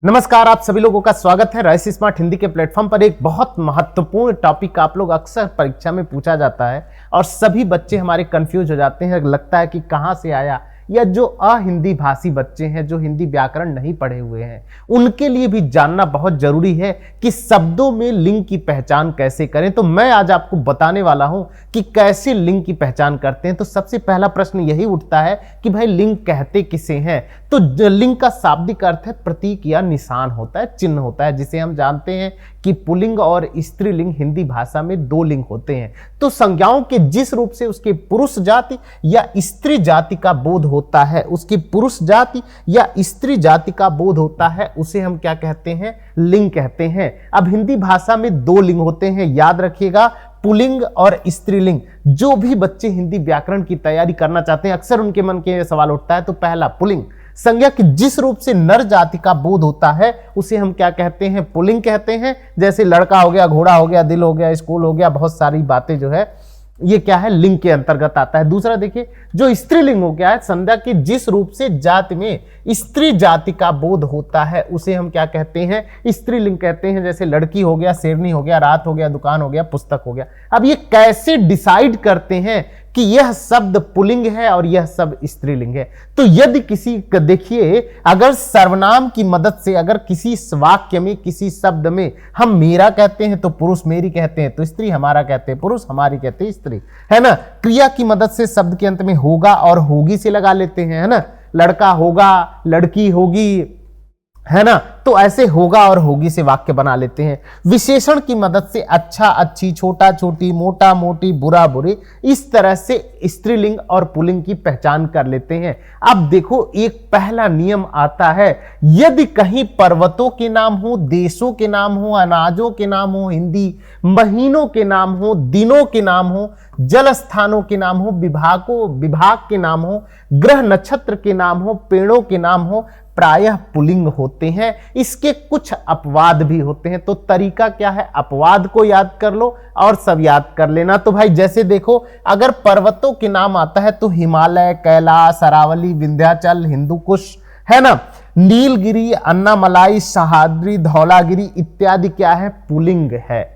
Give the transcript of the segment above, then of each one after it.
नमस्कार, आप सभी लोगों का स्वागत है राइस स्मार्ट हिंदी के प्लेटफॉर्म पर। एक बहुत महत्वपूर्ण टॉपिक आप लोग अक्सर परीक्षा में पूछा जाता है और सभी बच्चे हमारे कंफ्यूज हो जाते हैं। लगता है कि कहां से आया, या जो अहिंदी भाषी बच्चे हैं, जो हिंदी व्याकरण नहीं पढ़े हुए हैं, उनके लिए भी जानना बहुत जरूरी है कि शब्दों में लिंग की पहचान कैसे करें। तो मैं आज आपको बताने वाला हूं कि कैसे लिंग की पहचान करते हैं। तो सबसे पहला प्रश्न यही उठता है कि भाई लिंग कहते किसे हैं। तो लिंग का शाब्दिक अर्थ है प्रतीक या निशान होता है, चिन्ह होता है, जिसे हम जानते हैं कि पुल्लिंग और स्त्रीलिंग हिंदी भाषा में दो लिंग होते हैं। तो संज्ञाओं के जिस रूप से उसके पुरुष जाति या स्त्री जाति का बोध होता है, उसकी पुरुष जाति या स्त्री जाति का बोध होता है, उसे हम क्या कहते हैं? लिंग कहते हैं। अब हिंदी भाषा में दो लिंग होते हैं, याद रखिएगा, पुल्लिंग और स्त्रीलिंग। जो भी बच्चे हिंदी व्याकरण की तैयारी करना चाहते हैं, अक्सर उनके मन के सवाल उठता है। तो पहला पुल्लिंग, संज्ञा के जिस रूप से नर जाति का बोध होता है उसे हम क्या कहते हैं? पुल्लिंग कहते हैं। जैसे लड़का हो गया, घोड़ा हो गया, दिल हो गया, स्कूल हो गया, बहुत सारी बातें जो है ये क्या है? लिंग के अंतर्गत आता है। दूसरा देखिए, जो स्त्रीलिंग हो गया है, संज्ञा के जिस रूप से जाति में स्त्री जाति का बोध होता है उसे हम क्या कहते हैं? स्त्रीलिंग कहते हैं। जैसे लड़की हो गया, शेरनी हो गया, रात हो गया, दुकान हो गया, पुस्तक हो गया। अब ये कैसे डिसाइड करते हैं कि यह शब्द पुल्लिंग है और यह शब्द स्त्रीलिंग है? तो यदि किसी, देखिए, अगर सर्वनाम की मदद से, अगर किसी वाक्य में, किसी शब्द में हम मेरा कहते हैं तो पुरुष, मेरी कहते हैं तो स्त्री, हमारा कहते हैं पुरुष, हमारी कहते हैं स्त्री, है ना। क्रिया की मदद से शब्द के अंत में होगा और होगी से लगा लेते हैं, है ना। लड़का होगा, लड़की होगी, है ना। तो ऐसे होगा और होगी से वाक्य बना लेते हैं। विशेषण की मदद से अच्छा, अच्छी, छोटा, छोटी, मोटा, मोटी, बुरा, बुरे, इस तरह से स्त्रीलिंग और पुल्लिंग की पहचान कर लेते हैं। अब देखो, एक पहला नियम आता है, यदि कहीं पर्वतों के नाम हो, देशों के नाम हो, अनाजों के नाम हो, हिंदी महीनों के नाम हो, दिनों के नाम हो, जल स्थानों के नाम हो, विभाग के नाम हो, ग्रह नक्षत्र के नाम हो, पेड़ों के नाम हो, प्रायः पुल्लिंग होते हैं। इसके कुछ अपवाद भी होते हैं। तो तरीका क्या है? अपवाद को याद कर लो और सब याद कर लेना। तो भाई जैसे देखो, अगर पर्वतों के नाम आता है तो हिमालय, कैलाश, अरावली, विंध्याचल, हिंदुकुश, है ना, नीलगिरी, अन्नामलाई, सह्याद्री, धौलागिरी इत्यादि क्या है? पुल्लिंग है।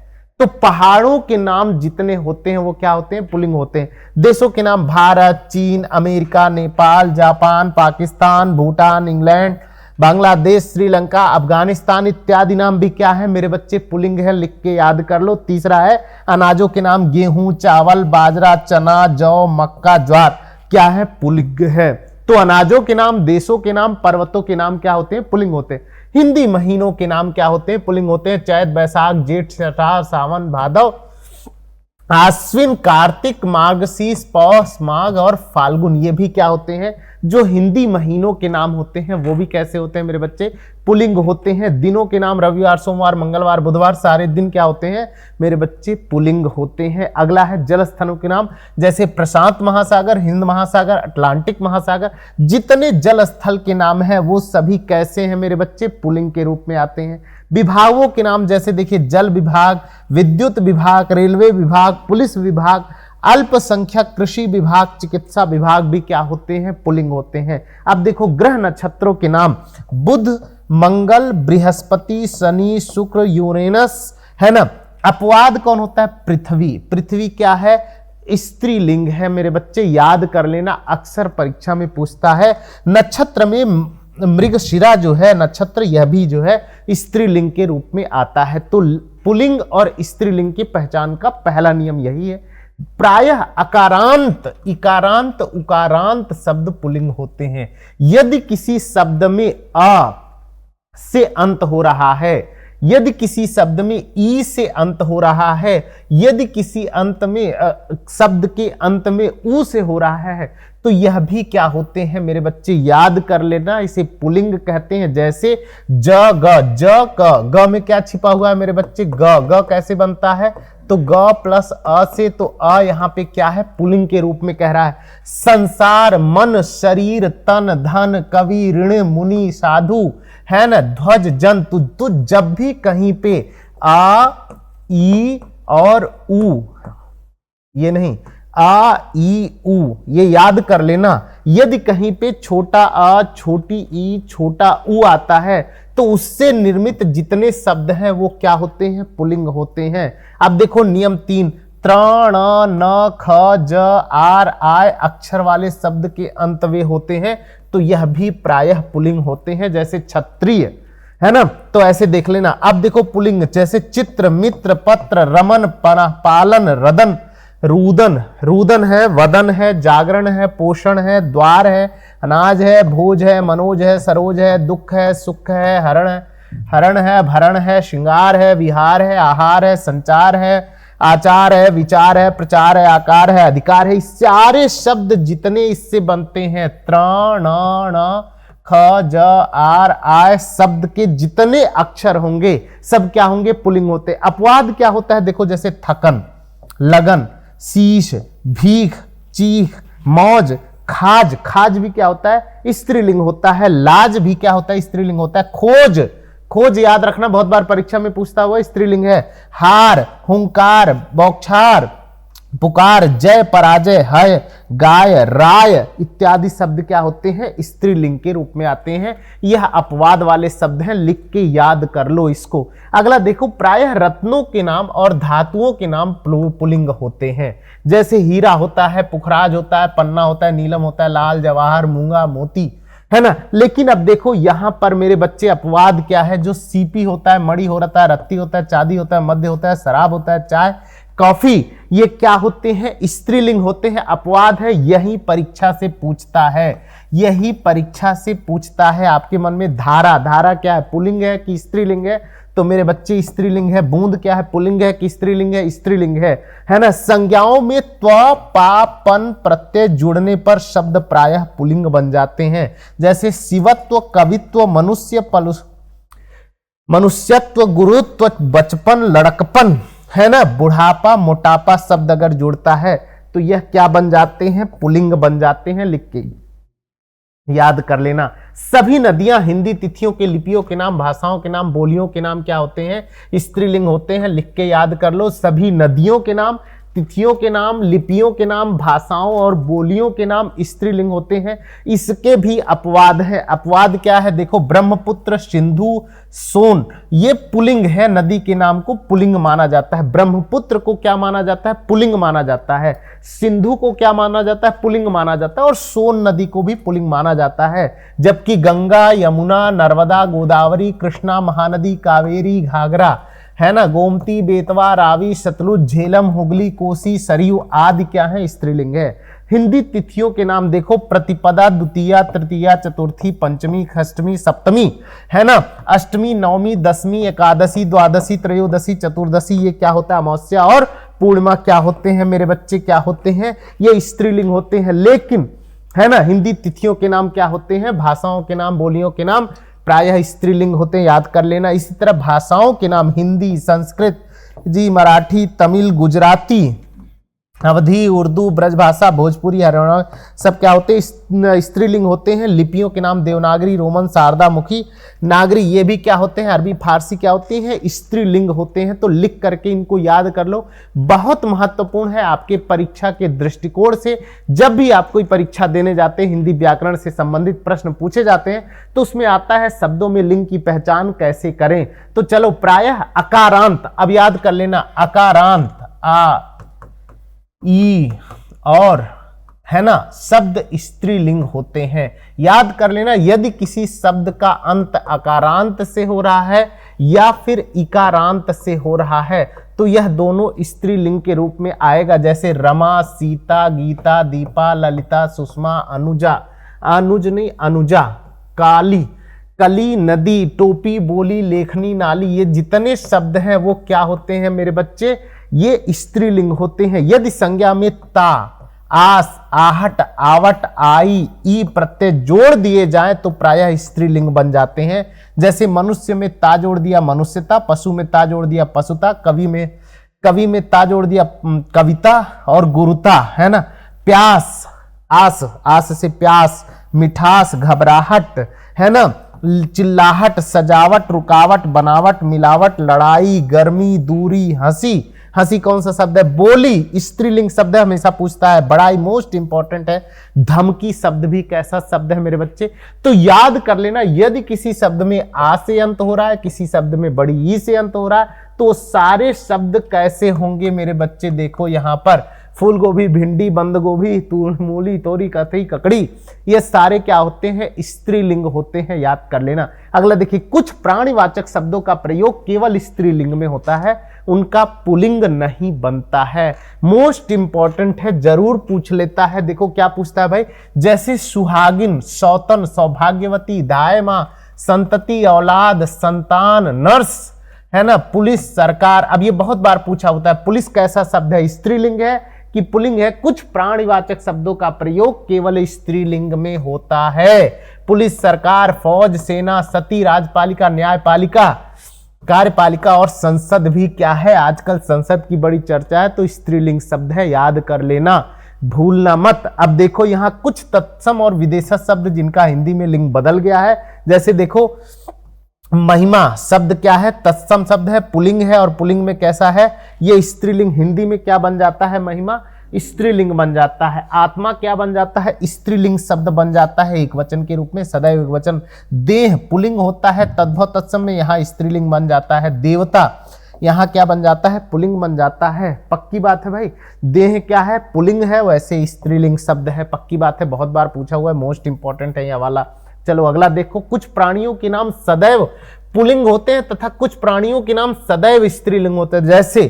तो पहाड़ों के नाम जितने होते हैं वो क्या होते हैं? पुल्लिंग होते हैं। देशों के नाम भारत, चीन, America, Nepal, Japan, Pakistan, Bhutan, England, Bangladesh, Sri Lanka, Afghanistan इत्यादि नाम भी क्या है मेरे बच्चे? पुल्लिंग है। लिख के याद कर लो। तीसरा है अनाजों के नाम, गेहूं, चावल, बाजरा, चना, जौ, मक्का, ज्वार, क्या है? पुल्लिंग है। तो अनाजों के नाम, देशों के नाम, पर्वतों के नाम क्या होते हैं? पुल्लिंग होते हैं। हिंदी महीनों के नाम क्या होते हैं? पुल्लिंग होते हैं। चैत, बैसाख, जेठ, आषाढ़, सावन, भादव, आश्विन, कार्तिक, मार्गशीर्ष, पौष, माघ और फाल्गुन, ये भी क्या होते हैं? जो हिंदी महीनों के नाम होते हैं वो भी कैसे होते हैं मेरे बच्चे? पुल्लिंग होते हैं। दिनों के नाम, रविवार, सोमवार, मंगलवार, बुधवार, सारे दिन क्या होते हैं मेरे बच्चे? पुल्लिंग होते हैं। अगला है जल स्थानों के नाम, जैसे प्रशांत महासागर, हिंद महासागर, अटलांटिक महासागर, जितने जल स्थल के नाम हैं वो सभी कैसे हैं मेरे बच्चे? पुल्लिंग के रूप में आते हैं। विभागों के नाम, जैसे देखिए, जल विभाग, विद्युत विभाग, रेलवे विभाग, पुलिस विभाग, अल्पसंख्यक कृषि विभाग, चिकित्सा विभाग भी क्या होते हैं? पुल्लिंग होते हैं। अब देखो, ग्रह नक्षत्रों के नाम, बुध, मंगल, बृहस्पति, शनि, शुक्र, यूरेनस, है ना। अपवाद कौन होता है? पृथ्वी। पृथ्वी क्या है? स्त्रीलिंग है मेरे बच्चे, याद कर लेना, अक्सर परीक्षा में पूछता है। नक्षत्र में मृगशिरा जो है नक्षत्र, यह भी जो है स्त्रीलिंग के रूप में आता है। तो पुल्लिंग और स्त्रीलिंग की पहचान का पहला नियम यही है। प्रायः अकारांत, इकारांत, उकारांत शब्द पुल्लिंग होते हैं। यदि किसी शब्द में अ से अंत हो रहा है, यदि किसी शब्द में ई से अंत हो रहा है, यदि किसी अंत में शब्द के अंत में ऊ से हो रहा है, तो यह भी क्या होते हैं मेरे बच्चे? याद कर लेना, इसे पुल्लिंग कहते हैं। जैसे ज, ग, ज, क, ग में क्या छिपा हुआ है मेरे बच्चे? ग। ग कैसे बनता है? तो ग प्लस अ से, तो अ यहां पे क्या है? पुल्लिंग के रूप में कह रहा है। संसार, मन, शरीर, तन, धन, कवि, ऋण, मुनि, साधु, है ना, ध्वज, जंतु, तो जब भी कहीं पे आ, ई और ऊ, ये नहीं, आ ई उ, ये याद कर लेना। यदि कहीं पे छोटा आ, छोटी ई, छोटा उ आता है तो उससे निर्मित जितने शब्द हैं वो क्या होते हैं? पुल्लिंग होते हैं। अब देखो नियम 3, त्र, न, ख, ज, आर, आय अक्षर वाले शब्द के अंत वे होते हैं तो यह भी प्रायः पुल्लिंग होते हैं, जैसे क्षत्रिय, है ना। तो ऐसे देख लेना। अब देखो पुल्लिंग जैसे चित्र, मित्र, पत्र, रमन, पालन, रदन, रुदन, रुदन है, वदन है, जागरण है, पोषण है, द्वार है, अनाज है, भोज है, मनोज है, सरोज है, दुख है, सुख है, हरण है, भरण है, श्रृंगार है, विहार है, आहार है, संचार है, आचार है, विचार है, प्रचार है, आकार है, अधिकार है। इस सारे शब्द जितने इससे बनते हैं, त्र, न, ख, ज, आर, आय शब्द के जितने अक्षर होंगे सब क्या होंगे? पुल्लिंग होते। अपवाद क्या होता है? देखो जैसे थकन, लगन, शीश, भीख, चीख, मौज, खाज, खाज भी क्या होता है? स्त्रीलिंग होता है। लाज भी क्या होता है? स्त्रीलिंग होता है। खोज, खोज याद रखना, बहुत बार परीक्षा में पूछता हुआ, स्त्रीलिंग है। हार, हुंकार, बौछार, पुकार, जय, पराजय, हय, गाय, राय इत्यादि शब्द क्या होते हैं? स्त्रीलिंग के रूप में आते हैं। यह अपवाद वाले शब्द हैं, लिख के याद कर लो इसको। अगला देखो, प्रायः रत्नों के नाम और धातुओं के नाम पुल्लिंग होते हैं। जैसे हीरा होता है, पुखराज होता है, पन्ना होता है, नीलम होता है, लाल, जवाहर, मूंगा, मोती, है ना। लेकिन अब देखो यहां पर मेरे बच्चे अपवाद क्या है? जो सीपी होता है, मणि होता है, रत्ती होता है, चांदी होता है, मध्य होता है, शराब होता है, चाय, कॉफी, ये क्या होते हैं? स्त्रीलिंग होते हैं। अपवाद है, यही परीक्षा से पूछता है, यही परीक्षा से पूछता है आपके मन में। धारा, धारा क्या है? पुल्लिंग है कि स्त्रीलिंग है? तो मेरे बच्चे स्त्रीलिंग है। बूंद क्या है? पुल्लिंग है कि स्त्रीलिंग है? स्त्रीलिंग है ना। संज्ञाओं में त्व, पा, पन प्रत्यय जुड़ने पर शब्द प्रायः पुल्लिंग बन जाते हैं। जैसे शिवत्व, कवित्व, मनुष्यत्व, गुरुत्व, बचपन, लड़कपन, है ना। बुढ़ापा, मोटापा शब्द अगर जुड़ता है तो यह क्या बन जाते हैं? पुल्लिंग बन जाते हैं। लिख के याद कर लेना। सभी नदियां हिंदी तिथियों के, लिपियों के नाम, भाषाओं के नाम, बोलियों के नाम क्या होते हैं? स्त्रीलिंग होते हैं। लिख के याद कर लो। सभी नदियों के नाम, तिथियों के नाम, लिपियों के नाम, भाषाओं और बोलियों के नाम स्त्रीलिंग होते हैं। इसके भी अपवाद है। अपवाद क्या है? देखो ब्रह्मपुत्र, सिंधु, सोन, ये पुल्लिंग है। नदी के नाम को पुल्लिंग माना जाता है। ब्रह्मपुत्र को क्या माना जाता है? पुल्लिंग माना जाता है। सिंधु को क्या माना जाता है? पुल्लिंग माना जाता है। और सोन नदी को भी पुल्लिंग माना जाता है। जबकि गंगा, यमुना, नर्मदा, गोदावरी, कृष्णा, महानदी, कावेरी, घाघरा, है ना, गोमती, बेतवा, रावी, सतलुज, झेलम, हुगली, कोसी, सरयू आदि क्या है? स्त्रीलिंग है। हिंदी तिथियों के नाम देखो, प्रतिपदा, द्वितीया, तृतीया, चतुर्थी, पंचमी, षष्ठमी, सप्तमी, है ना, अष्टमी, नवमी, दसवीं, एकादशी, द्वादशी, त्रयोदशी, चतुर्दशी, ये क्या होता है? अमावस्या और पूर्णिमा क्या होते हैं मेरे बच्चे? क्या होते हैं? ये स्त्रीलिंग होते हैं। लेकिन है ना, हिंदी तिथियों के नाम क्या होते हैं? भाषाओं के नाम, बोलियों के नाम प्रायः स्त्रीलिंग होते हैं। याद कर लेना। इसी तरह भाषाओं के नाम हिंदी, संस्कृत जी, मराठी, तमिल, गुजराती, अवधी, उर्दू, ब्रजभाषा, भोजपुरी, हरियाणा सब क्या होते हैं? स्त्रीलिंग होते हैं। लिपियों के नाम देवनागरी, रोमन, शारदा मुखी, नागरी, ये भी क्या होते हैं? अरबी, फारसी क्या होती हैं? स्त्रीलिंग होते हैं। तो लिख करके इनको याद कर लो। बहुत महत्वपूर्ण है आपके परीक्षा के दृष्टिकोण से। जब भी आप कोई परीक्षा देने जाते हैं, हिंदी व्याकरण से संबंधित प्रश्न पूछे जाते हैं तो उसमें आता है शब्दों में लिंग की पहचान कैसे करें। तो चलो, प्रायः अकारांत अब याद कर लेना। अकारांत, आ, ई और, है ना, शब्द स्त्रीलिंग होते हैं। याद कर लेना। यदि किसी शब्द का अंत अकारांत से हो रहा है या फिर इकारांत से हो रहा है तो यह दोनों स्त्रीलिंग के रूप में आएगा। जैसे रमा, सीता, गीता, दीपा, ललिता, सुषमा, अनुजा, अनुज नहीं अनुजा, काली, कली, नदी, टोपी, बोली, लेखनी, नाली, ये जितने शब्द हैं वो क्या होते हैं मेरे बच्चे? ये स्त्रीलिंग होते हैं। यदि संज्ञा में ता, आस, आहट, आवट, आई, ई प्रत्यय जोड़ दिए जाएं तो प्रायः स्त्रीलिंग बन जाते हैं। जैसे मनुष्य में ता जोड़ दिया मनुष्यता, पशु में ता जोड़ दिया पशुता, कवि में ता जोड़ दिया कविता और गुरुता, है ना। प्यास, आस, आस से प्यास, मिठास, घबराहट, है ना, चिल्लाहट, सजावट, रुकावट, बनावट, मिलावट, लड़ाई, गर्मी, दूरी, हंसी, हंसी कौन सा शब्द है? बोली स्त्रीलिंग शब्द है, हमेशा पूछता है, बड़ा ही मोस्ट इंपॉर्टेंट है। धमकी शब्द भी कैसा शब्द है मेरे बच्चे? तो याद कर लेना, यदि किसी शब्द में आ से अंत हो रहा है, किसी शब्द में बड़ी ई से अंत हो रहा है, तो सारे शब्द कैसे होंगे मेरे बच्चे? देखो यहां पर फूल गोभी, भिंडी, बंद गोभी, तूर, मूली, तोरी, कथई, ककड़ी, ये सारे क्या होते हैं? स्त्रीलिंग होते हैं, याद कर लेना। अगला देखिए, कुछ प्राणीवाचक शब्दों का प्रयोग केवल स्त्रीलिंग में होता है, उनका पुल्लिंग नहीं बनता है। मोस्ट इंपॉर्टेंट है, जरूर पूछ लेता है। देखो क्या पूछता है भाई, जैसे सुहागिन, सौतन, सौभाग्यवती, दायमा, संतति, औलाद, संतान, नर्स, है ना, पुलिस, सरकार। अब ये बहुत बार पूछा होता है, पुलिस कैसा शब्द है? स्त्रीलिंग है कि पुल्लिंग है? कुछ प्राणीवाचक शब्दों का प्रयोग केवल स्त्रीलिंग में होता है। पुलिस, सरकार, फौज, सेना, सती, राजपालिका, न्यायपालिका, कार्यपालिका और संसद भी क्या है? आजकल संसद की बड़ी चर्चा है, तो स्त्रीलिंग शब्द है, याद कर लेना, भूलना मत। अब देखो यहां कुछ तत्सम और विदेशज शब्द जिनका हिंदी में लिंग बदल गया है। जैसे देखो, महिमा शब्द क्या है? तत्सम शब्द है, पुल्लिंग है, और पुल्लिंग में कैसा है? ये स्त्रीलिंग। हिंदी में क्या बन जाता है? महिमा स्त्रीलिंग बन जाता है। आत्मा क्या बन जाता है? स्त्रीलिंग शब्द बन जाता है एक वचन के रूप में, सदैव एक वचन। देह पुल्लिंग होता है, तद्भव तत्सम में यहाँ स्त्रीलिंग बन जाता है। देवता यहाँ क्या बन जाता है? पुल्लिंग बन जाता है। पक्की बात है भाई, देह क्या है? पुल्लिंग है, वैसे स्त्रीलिंग शब्द है, पक्की बात है, बहुत बार पूछा हुआ है, मोस्ट इंपॉर्टेंट है यह वाला। चलो अगला देखो, कुछ प्राणियों के नाम सदैव पुल्लिंग होते हैं तथा कुछ प्राणियों के नाम सदैव स्त्रीलिंग होते हैं। जैसे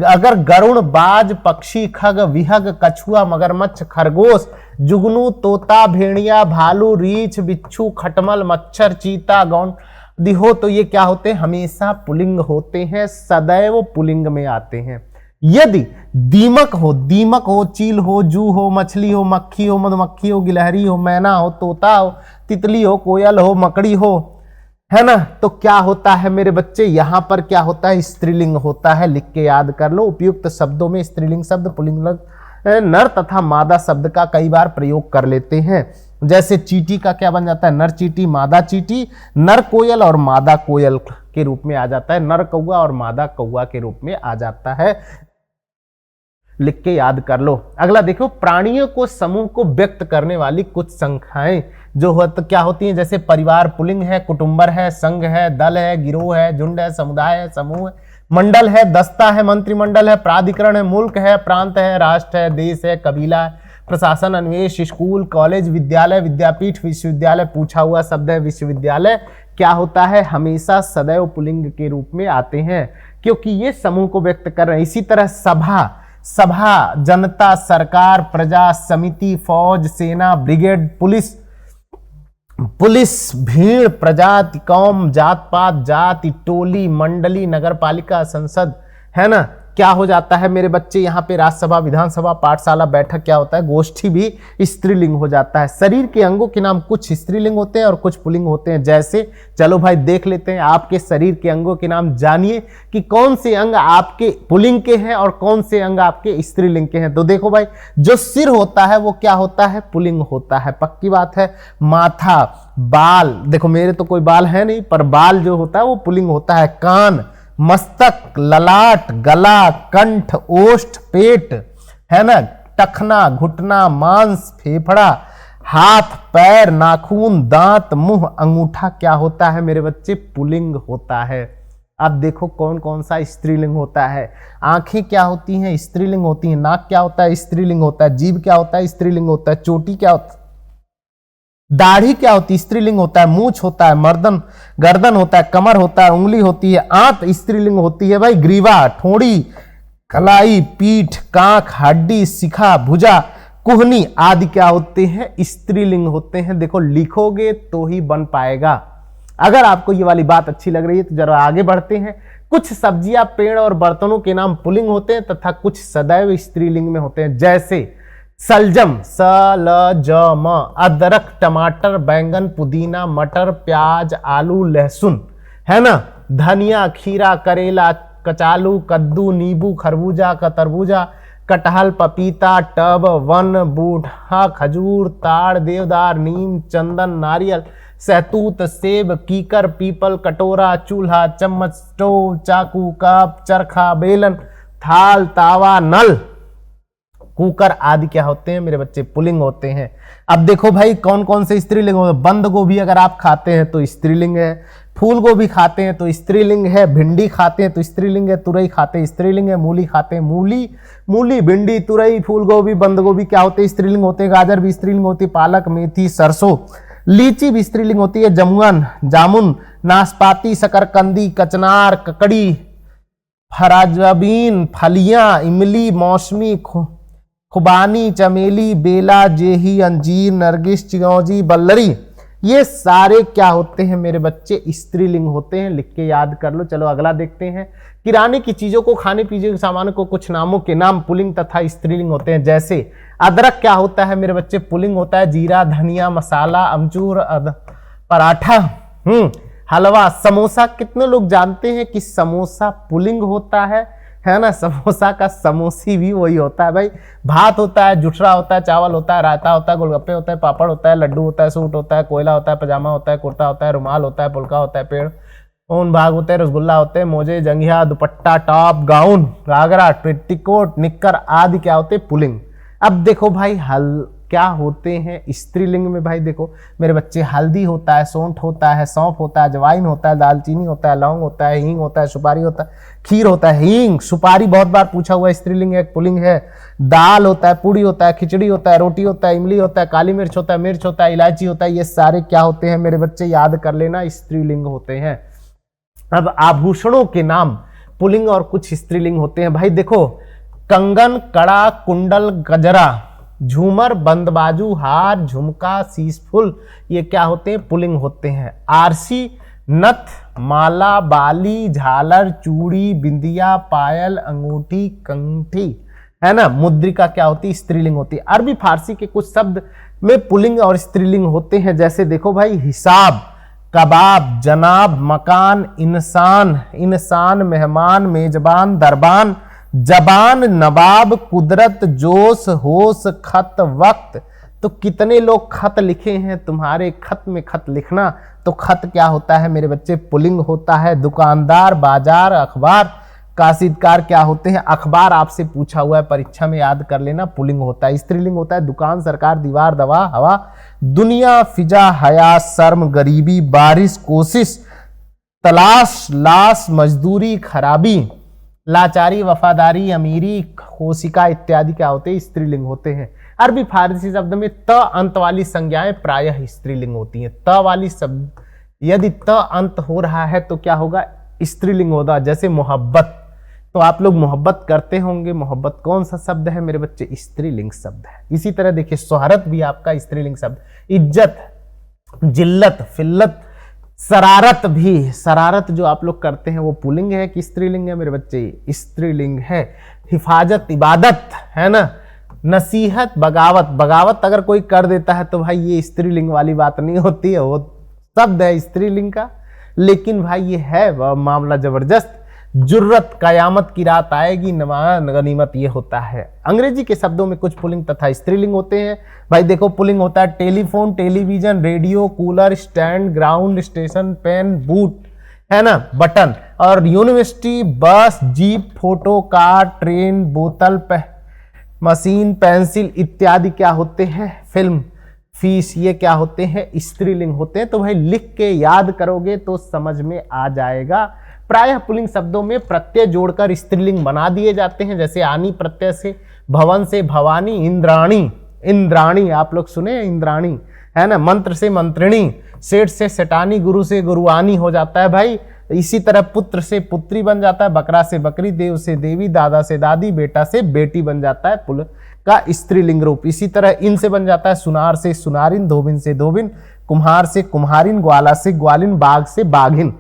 अगर गरुड़, बाज, पक्षी, खग, विहग, कछुआ, मगरमच्छ, खरगोश, जुगनू, तोता, भेड़िया, भालू, रीछ, बिच्छू, खटमल, मच्छर, चीता, गौंडी हो, तो ये क्या होते हैं? हमेशा पुल्लिंग होते हैं, सदैव पुल्लिंग में आते हैं। यदि दीमक हो, चील हो, जू हो, मछली हो, मक्खी हो, मधुमक्खी हो, गिलहरी हो, मैना हो, तोता हो, तितली हो, कोयल हो, मकड़ी हो, है ना, तो क्या होता है मेरे बच्चे? यहां पर क्या होता है? स्त्रीलिंग होता है, लिख के याद कर लो। उपयुक्त शब्दों में स्त्रीलिंग शब्द, पुल्लिंग नर तथा मादा शब्द का कई बार प्रयोग कर लेते हैं। जैसे चींटी का क्या बन जाता है? नर चींटी, मादा चींटी, नर कोयल और मादा कोयल के रूप में आ जाता है। नर कौआ और मादा कौआ के रूप में आ जाता है, लिख के याद कर लो। अगला देखो, प्राणियों को समूह को व्यक्त करने वाली कुछ संख्याएं जो क्या होती हैं? जैसे परिवार पुल्लिंग है, कुटुंबर है, संघ है, दल है, गिरोह है, झुंड है, समुदाय है, समूह है, मंडल है, दस्ता है, मंत्रिमंडल है, प्राधिकरण है, मुल्क है, प्रांत है, राष्ट्र है, देश है, कबीला है, प्रशासन, अन्वेष, स्कूल, कॉलेज, विद्यालय, विद्यापीठ, विश्वविद्यालय। पूछा हुआ शब्द है विश्वविद्यालय, क्या होता है? हमेशा सदैव पुल्लिंग के रूप में आते हैं, क्योंकि ये समूह को व्यक्त कर रहे हैं। इसी तरह सभा, जनता, सरकार, प्रजा, समिति, फौज, सेना, ब्रिगेड, पुलिस, भीड़, प्रजाति, कौम, जात पात, जाति, टोली, मंडली, नगरपालिका, संसद, है ना, क्या हो जाता है मेरे बच्चे? यहाँ पे राज्यसभा, विधानसभा, पाठशाला, बैठक क्या होता है? गोष्ठी भी स्त्रीलिंग हो जाता है। शरीर के अंगों के नाम कुछ स्त्रीलिंग होते हैं और कुछ पुल्लिंग होते हैं। जैसे चलो भाई देख लेते हैं, आपके शरीर के अंगों के नाम जानिए कि कौन से अंग आपके पुल्लिंग के हैं और कौन से अंग आपके स्त्रीलिंग के हैं। तो देखो भाई, जो सिर होता है वो क्या होता है? पुल्लिंग होता है, पक्की बात है। माथा, बाल, देखो मेरे तो कोई बाल है नहीं, पर बाल जो होता है वो पुल्लिंग होता है। कान, मस्तक, ललाट, गला, कंठ, ओष्ठ, पेट, है ना, टखना, घुटना, मांस, फेफड़ा, हाथ, पैर, नाखून, दांत, मुंह, अंगूठा क्या होता है मेरे बच्चे? पुल्लिंग होता है। अब देखो कौन कौन सा स्त्रीलिंग होता है। आंखें क्या होती हैं? स्त्रीलिंग होती हैं। नाक क्या होता है? स्त्रीलिंग होता है। जीभ क्या होता है? स्त्रीलिंग होता है। चोटी क्या होता है? दाढ़ी क्या होती है? स्त्रीलिंग होता है। मूछ होता है। गर्दन होता है। कमर होता है। उंगली होती है। आंत स्त्रीलिंग होती है भाई। ग्रीवा, ठोड़ी, कलाई, पीठ, कांख, हड्डी, शिखा, भुजा, कुहनी आदि क्या होते हैं? स्त्रीलिंग होते हैं। देखो लिखोगे तो ही बन पाएगा। अगर आपको ये वाली बात अच्छी लग रही है तो जरा आगे बढ़ते हैं। कुछ सब्जियां, पेड़ और बर्तनों के नाम पुल्लिंग होते हैं तथा कुछ सदैव स्त्रीलिंग में होते हैं। जैसे सलजम, सलजम, अदरक, टमाटर, बैंगन, पुदीना, मटर, प्याज, आलू, लहसुन, है ना, धनिया, खीरा, करेला, कचालू, कद्दू, नींबू, खरबूजा, तरबूजा, कटहल, पपीता, टब, वन, बूढ़ा, खजूर, ताड़, देवदार, नीम, चंदन, नारियल, सहतूत, सेब, कीकर, पीपल, कटोरा, चूल्हा, चम्मच, स्टोव, चाकू, कप, चरखा, बेलन, थाल, तावा, नल, कुकर आदि क्या होते हैं मेरे बच्चे? पुल्लिंग होते हैं। अब देखो भाई कौन कौन से स्त्रीलिंग होते हैं। बंद गोभी अगर आप खाते हैं तो स्त्रीलिंग है, फूल गोभी खाते हैं तो स्त्रीलिंग है, भिंडी खाते हैं तो स्त्रीलिंग है, तुरई खाते हैं स्त्रीलिंग है, मूली खाते हैं, मूली, भिंडी, तुरई, फूल गोभी, बंद गोभी क्या होते हैं? स्त्रीलिंग होते हैं। गाजर भी स्त्रीलिंग होती है, पालक, मेथी, सरसों, लीची भी स्त्रीलिंग होती है, जामुन, नाशपाती, शकरकंदी, कचनार, ककड़ी, फराजबीन, फलियां, इमली, मौसमी, खुबानी, चमेली, बेला, जेही, अंजीर, नरगिस, चिरौंजी, बल्लरी, ये सारे क्या होते हैं मेरे बच्चे? स्त्रीलिंग होते हैं। लिख के याद कर लो। चलो अगला देखते हैं। किराने की चीजों को, खाने पीने के सामान को कुछ नामों के नाम पुल्लिंग तथा स्त्रीलिंग होते हैं। जैसे अदरक क्या होता है मेरे बच्चे? पुल्लिंग होता है। जीरा, धनिया, मसाला, अमचूर, पराठा, हलवा, समोसा। कितने लोग जानते हैं कि समोसा पुल्लिंग होता है ना? समोसा का समोसी भी वही होता है भाई। भात होता है, जुठरा होता है, चावल होता है, रायता होता है, गोलगप्पे होता है, पापड़ होता है, लड्डू होता है, सूट होता है, कोयला होता है, पजामा होता है, कुर्ता होता है, रुमाल होता है, पुलका होता है, पेड़ ऊन भाग होते हैं, रसगुल्ला होते हैं, मोजे, जंघिया, dupatta, top, gown, ghagra, petticoat, निक्कर आदि क्या होते हैं? पुल्लिंग। अब देखो भाई क्या होते हैं स्त्रीलिंग में? भाई देखो मेरे बच्चे, हल्दी होता है, सौंठ होता है, सौंफ होता है, अजवाइन होता है, दालचीनी होता है, लौंग होता है, हींग होता है, सुपारी होता है, खीर होता है। हींग, सुपारी बहुत बार पूछा हुआ है, स्त्रीलिंग है, पुल्लिंग है। दाल होता है, पूड़ी होता है, खिचड़ी होता है, रोटी होता है, इमली होता है, काली मिर्च होता है, मिर्च होता है, इलायची होता है। ये सारे क्या होते हैं मेरे बच्चे? याद कर लेना, स्त्रीलिंग होते हैं। अब आभूषणों के नाम पुल्लिंग और कुछ स्त्रीलिंग होते हैं। भाई देखो, कंगन, कड़ा, कुंडल, गजरा, झूमर, बंदबाजू, हार, झुमका, शीशफुल, ये क्या होते हैं? पुल्लिंग होते हैं। आरसी, नथ, माला, बाली, झालर, चूड़ी, बिंदिया, पायल, अंगूठी, कंठी, है ना? मुद्रिका क्या होती है? स्त्रीलिंग होती है। अरबी फारसी के कुछ शब्द में पुल्लिंग और स्त्रीलिंग होते हैं। जैसे देखो भाई, हिसाब, कबाब, जनाब, मकान, इंसान, मेहमान, मेजबान, दरबान, जबान, नवाब, कुदरत, जोश, होश, खत, वक्त। तो कितने लोग खत लिखे हैं तुम्हारे? खत में खत लिखना, तो खत क्या होता है मेरे बच्चे? पुल्लिंग होता है। दुकानदार, बाजार, अखबार, काशितकार क्या होते हैं? अखबार आपसे पूछा हुआ है परीक्षा में, याद कर लेना, पुल्लिंग होता है। स्त्रीलिंग होता है। दुकान, सरकार, दीवार, दवा, हवा, दुनिया, फिजा, हया, शर्म, गरीबी, बारिश, कोशिश, तलाश, लाश, मजदूरी, खराबी, लाचारी, वफादारी, अमीरी, कोशिका इत्यादि क्या होते हैं? स्त्रीलिंग होते हैं। अरबी फारसी शब्द में त अंत वाली संज्ञाएं प्रायः स्त्रीलिंग होती हैं। त वाली शब्द यदि त अंत हो रहा है तो क्या होगा? स्त्रीलिंग होगा। जैसे मोहब्बत, तो आप लोग मोहब्बत करते होंगे। मोहब्बत कौन सा शब्द है मेरे बच्चे? स्त्रीलिंग शब्द है। इसी तरह देखिए, शोहरत भी आपका स्त्रीलिंग शब्द। इज्जत, जिल्लत, फिल्लत, शरारत भी, शरारत जो आप लोग करते हैं वो पुल्लिंग है कि स्त्रीलिंग है मेरे बच्चे? स्त्रीलिंग है। हिफाजत, इबादत, है ना? नसीहत, बगावत, बगावत अगर कोई कर देता है तो भाई ये स्त्रीलिंग वाली बात नहीं होती है, वो शब्द है स्त्रीलिंग का, लेकिन भाई ये है मामला जबरदस्त। जुर्रत, कयामत की रात आएगी, नवान गनीमत, ये होता है। अंग्रेजी के शब्दों में कुछ पुल्लिंग तथा स्त्रीलिंग होते हैं। भाई देखो, पुल्लिंग होता है telephone, television, radio, cooler, stand, ground, station, pen, boot, है ना, बटन। और university, bus, jeep, photo, car, train, बोतल, मशीन, पेंसिल इत्यादि क्या होते हैं? फिल्म, फीस, ये क्या होते हैं? स्त्रीलिंग होते हैं। तो भाई लिख के याद करोगे तो समझ में आ जाएगा। प्रायः पुल्लिंग शब्दों में प्रत्यय जोड़कर स्त्रीलिंग बना दिए जाते हैं। जैसे आनी प्रत्यय से, भवन से भवानी, इंद्राणी, इंद्राणी आप लोग सुने इंद्राणी, है ना? मंत्र से मंत्रिणी, सेठ से सेठानी, गुरु से गुरुआनी हो जाता है भाई। इसी तरह पुत्र से पुत्री बन जाता है, बकरा से बकरी, देव से देवी, दादा से दादी, बेटा से बेटी बन जाता है पुल्लिंग का स्त्रीलिंग रूप। इसी तरह इन से बन जाता है सुनार से सुनारिन, धोबिन से धोबिन, कुम्हार से कुम्हारिन, ग्वाला से ग्वालिन, बाघ से बाघिन।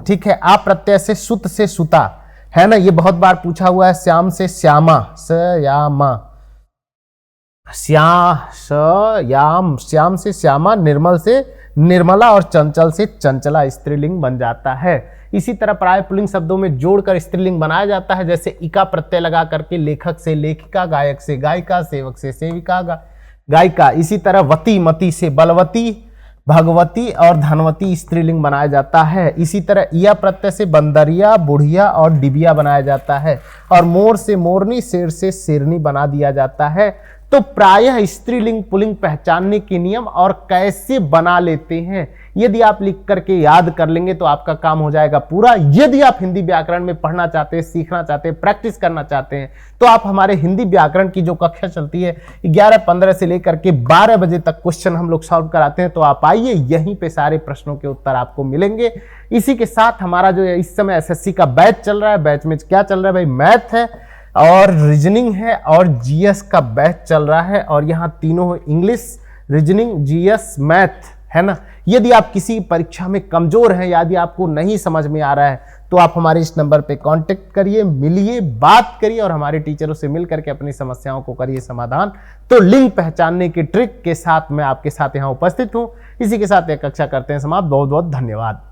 ठीक है। आप प्रत्यय से सुत से सुता, है ना? ये बहुत बार पूछा हुआ है। श्याम से श्यामा, श्यामा, श्याम से श्यामा, निर्मल से निर्मला और चंचल से चंचला स्त्रीलिंग बन जाता है। इसी तरह प्राय पुल्लिंग शब्दों में जोड़कर स्त्रीलिंग बनाया जाता है। जैसे इका प्रत्यय लगा करके लेखक से लेखिका, गायक से गायिका, सेवक से सेविका, गायिका। इसी तरह वती, मती से बलवती, भगवती और धनवती स्त्रीलिंग बनाया जाता है। इसी तरह इया प्रत्यय से बंदरिया, बुढ़िया और डिबिया बनाया जाता है, और मोर से मोरनी, शेर से शेरनी बना दिया जाता है। तो प्रायः स्त्रीलिंग पुल्लिंग पहचानने के नियम और कैसे बना लेते हैं, यदि आप लिख करके याद कर लेंगे तो आपका काम हो जाएगा पूरा। यदि आप हिंदी व्याकरण में पढ़ना चाहते हैं, सीखना चाहते हैं, प्रैक्टिस करना चाहते हैं, तो आप हमारे हिंदी व्याकरण की जो कक्षा चलती है 11:15 से लेकर के 12 बजे तक क्वेश्चन हम लोग सॉल्व कराते हैं, तो आप आइए, यहीं पे सारे प्रश्नों के उत्तर आपको मिलेंगे। इसी के साथ हमारा जो इस समय एसएससी का बैच चल रहा है, बैच में क्या चल रहा है भाई, मैथ है और रीजनिंग है और जीएस का बैच चल रहा है, और यहाँ तीनों इंग्लिश, रीजनिंग, जीएस, मैथ है ना। यदि आप किसी परीक्षा में कमजोर हैं, यदि आपको नहीं समझ में आ रहा है, तो आप हमारे इस नंबर पे कांटेक्ट करिए, मिलिए, बात करिए और हमारे टीचरों से मिल करके अपनी समस्याओं को करिए समाधान। तो लिंग पहचानने की ट्रिक के साथ मैं आपके साथ यहाँ उपस्थित हूँ। इसी के साथ एक कक्षा करते हैं समाप्त। बहुत बहुत धन्यवाद।